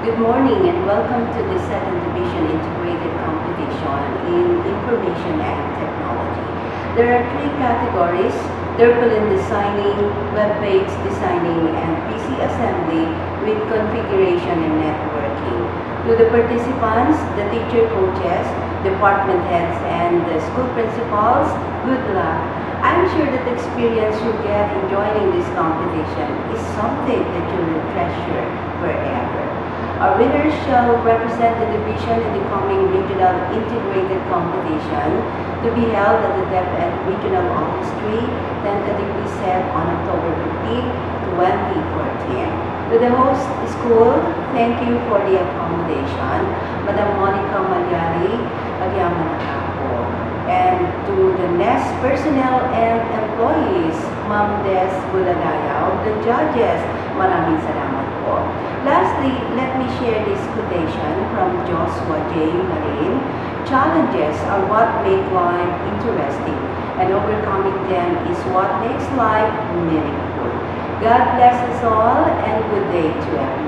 Good morning and welcome to the second division integrated competition in information and technology. There are three categories: Terpolin designing, web page designing, and PC assembly with configuration and networking. To the participants, the teacher coaches, department heads, and the school principals, good luck. I'm sure that the experience you get in joining this competition is something that you will treasure forever. Our winners shall represent the division in the coming regional integrated competition to be held at the DepEd Regional Office 3, tentatively set on October 15, 2014. To the host school, thank you for the accommodation, Madam Monica Malyari, Agyamanakapo. And to the NEST personnel and employees, Ma'am Des Buladayaw, the judges, maraming salamat po. Lastly, let me share this quotation from Joshua J. Marin. Challenges are what make life interesting, and overcoming them is what makes life meaningful. God bless us all, and good day to everyone.